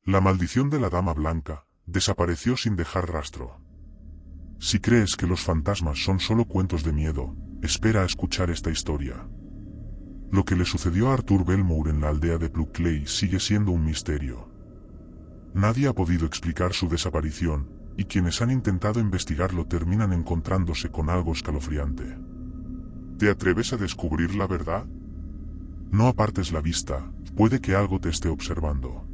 La maldición de la Dama Blanca desapareció sin dejar rastro. Si crees que los fantasmas son solo cuentos de miedo, espera a escuchar esta historia. Lo que le sucedió a Arthur Belmore en la aldea de Pluckley sigue siendo un misterio. Nadie ha podido explicar su desaparición, y quienes han intentado investigarlo terminan encontrándose con algo escalofriante. ¿Te atreves a descubrir la verdad? No apartes la vista, puede que algo te esté observando.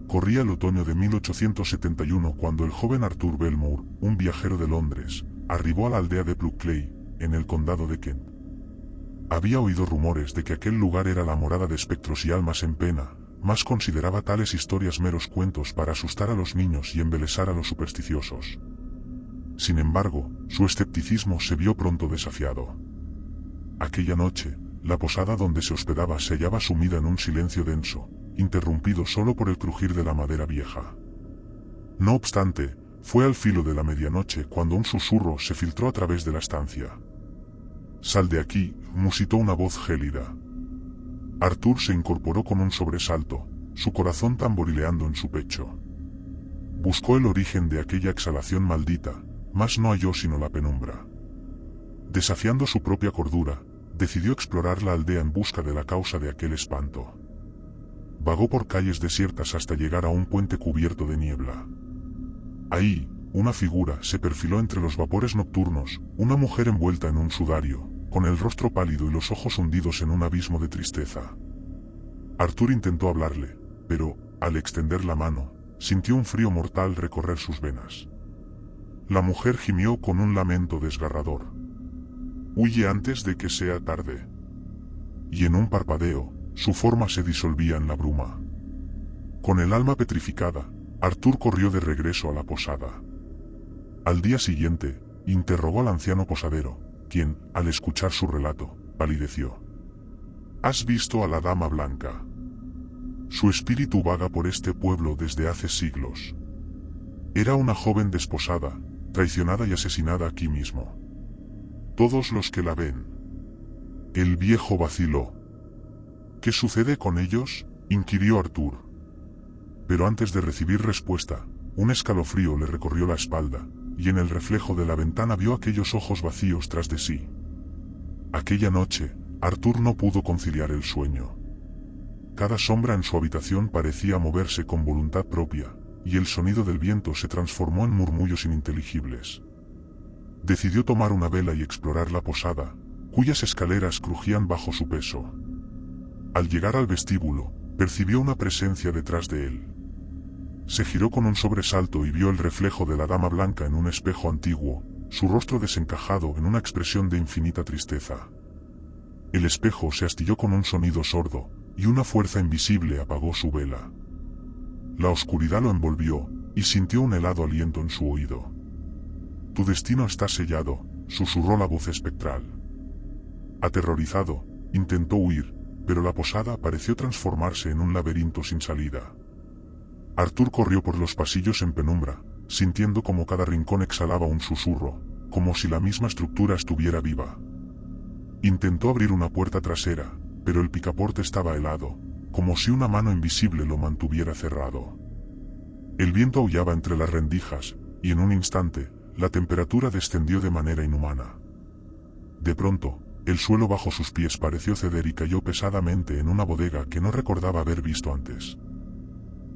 Corría el otoño de 1871 cuando el joven Arthur Belmore, un viajero de Londres, arribó a la aldea de Pluckley, en el condado de Kent. Había oído rumores de que aquel lugar era la morada de espectros y almas en pena, mas consideraba tales historias meros cuentos para asustar a los niños y embelesar a los supersticiosos. Sin embargo, su escepticismo se vio pronto desafiado. Aquella noche, la posada donde se hospedaba se hallaba sumida en un silencio denso, interrumpido solo por el crujir de la madera vieja. No obstante, fue al filo de la medianoche cuando un susurro se filtró a través de la estancia. «Sal de aquí», musitó una voz gélida. Arthur se incorporó con un sobresalto, su corazón tamborileando en su pecho. Buscó el origen de aquella exhalación maldita, mas no halló sino la penumbra. Desafiando su propia cordura, decidió explorar la aldea en busca de la causa de aquel espanto. Vagó por calles desiertas hasta llegar a un puente cubierto de niebla. Ahí, una figura se perfiló entre los vapores nocturnos, una mujer envuelta en un sudario, con el rostro pálido y los ojos hundidos en un abismo de tristeza. Arthur intentó hablarle, pero, al extender la mano, sintió un frío mortal recorrer sus venas. La mujer gimió con un lamento desgarrador. «Huye antes de que sea tarde». Y en un parpadeo, su forma se disolvía en la bruma. Con el alma petrificada, Arthur corrió de regreso a la posada. Al día siguiente, interrogó al anciano posadero, quien, al escuchar su relato, palideció. «¿Has visto a la Dama Blanca? Su espíritu vaga por este pueblo desde hace siglos. Era una joven desposada, traicionada y asesinada aquí mismo. Todos los que la ven». El viejo vaciló. «¿Qué sucede con ellos?», inquirió Arthur. Pero antes de recibir respuesta, un escalofrío le recorrió la espalda, y en el reflejo de la ventana vio aquellos ojos vacíos tras de sí. Aquella noche, Arthur no pudo conciliar el sueño. Cada sombra en su habitación parecía moverse con voluntad propia, y el sonido del viento se transformó en murmullos ininteligibles. Decidió tomar una vela y explorar la posada, cuyas escaleras crujían bajo su peso. Al llegar al vestíbulo, percibió una presencia detrás de él. Se giró con un sobresalto y vio el reflejo de la Dama Blanca en un espejo antiguo, su rostro desencajado en una expresión de infinita tristeza. El espejo se astilló con un sonido sordo, y una fuerza invisible apagó su vela. La oscuridad lo envolvió, y sintió un helado aliento en su oído. «Tu destino está sellado», susurró la voz espectral. Aterrorizado, intentó huir, pero la posada pareció transformarse en un laberinto sin salida. Arthur corrió por los pasillos en penumbra, sintiendo como cada rincón exhalaba un susurro, como si la misma estructura estuviera viva. Intentó abrir una puerta trasera, pero el picaporte estaba helado, como si una mano invisible lo mantuviera cerrado. El viento aullaba entre las rendijas, y en un instante, la temperatura descendió de manera inhumana. De pronto, el suelo bajo sus pies pareció ceder y cayó pesadamente en una bodega que no recordaba haber visto antes.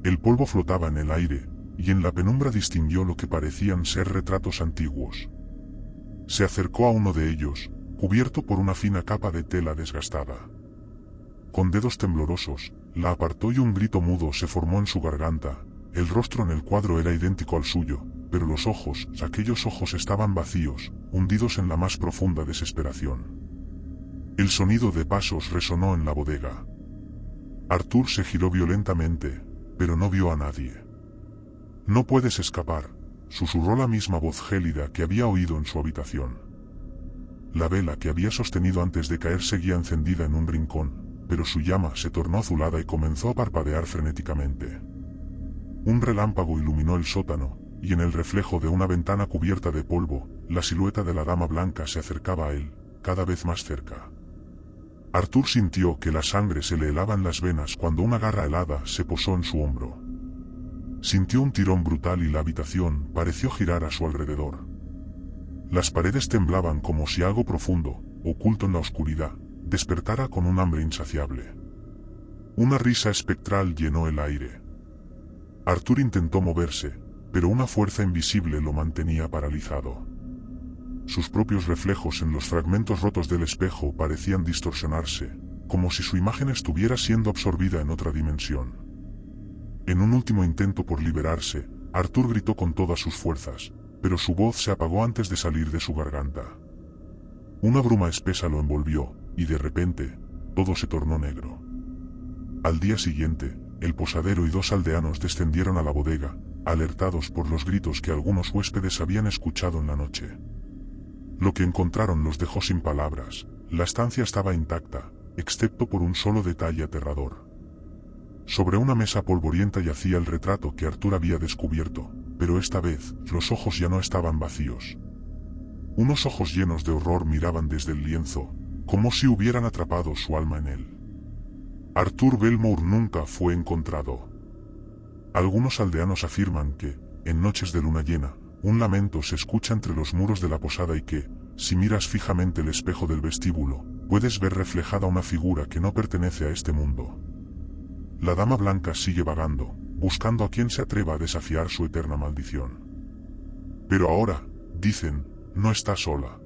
El polvo flotaba en el aire, y en la penumbra distinguió lo que parecían ser retratos antiguos. Se acercó a uno de ellos, cubierto por una fina capa de tela desgastada. Con dedos temblorosos, la apartó y un grito mudo se formó en su garganta. El rostro en el cuadro era idéntico al suyo, pero los ojos, aquellos ojos estaban vacíos, hundidos en la más profunda desesperación. El sonido de pasos resonó en la bodega. Arthur se giró violentamente, pero no vio a nadie. «No puedes escapar», susurró la misma voz gélida que había oído en su habitación. La vela que había sostenido antes de caer seguía encendida en un rincón, pero su llama se tornó azulada y comenzó a parpadear frenéticamente. Un relámpago iluminó el sótano, y en el reflejo de una ventana cubierta de polvo, la silueta de la dama blanca se acercaba a él, cada vez más cerca. Arthur sintió que la sangre se le helaba en las venas cuando una garra helada se posó en su hombro. Sintió un tirón brutal y la habitación pareció girar a su alrededor. Las paredes temblaban como si algo profundo, oculto en la oscuridad, despertara con un hambre insaciable. Una risa espectral llenó el aire. Arthur intentó moverse, pero una fuerza invisible lo mantenía paralizado. Sus propios reflejos en los fragmentos rotos del espejo parecían distorsionarse, como si su imagen estuviera siendo absorbida en otra dimensión. En un último intento por liberarse, Arthur gritó con todas sus fuerzas, pero su voz se apagó antes de salir de su garganta. Una bruma espesa lo envolvió, y de repente, todo se tornó negro. Al día siguiente, el posadero y 2 aldeanos descendieron a la bodega, alertados por los gritos que algunos huéspedes habían escuchado en la noche. Lo que encontraron los dejó sin palabras. La estancia estaba intacta, excepto por un solo detalle aterrador. Sobre una mesa polvorienta yacía el retrato que Arthur había descubierto, pero esta vez, los ojos ya no estaban vacíos. Unos ojos llenos de horror miraban desde el lienzo, como si hubieran atrapado su alma en él. Arthur Belmore nunca fue encontrado. Algunos aldeanos afirman que, en noches de luna llena, un lamento se escucha entre los muros de la posada y que, si miras fijamente el espejo del vestíbulo, puedes ver reflejada una figura que no pertenece a este mundo. La dama blanca sigue vagando, buscando a quien se atreva a desafiar su eterna maldición. Pero ahora, dicen, no está sola.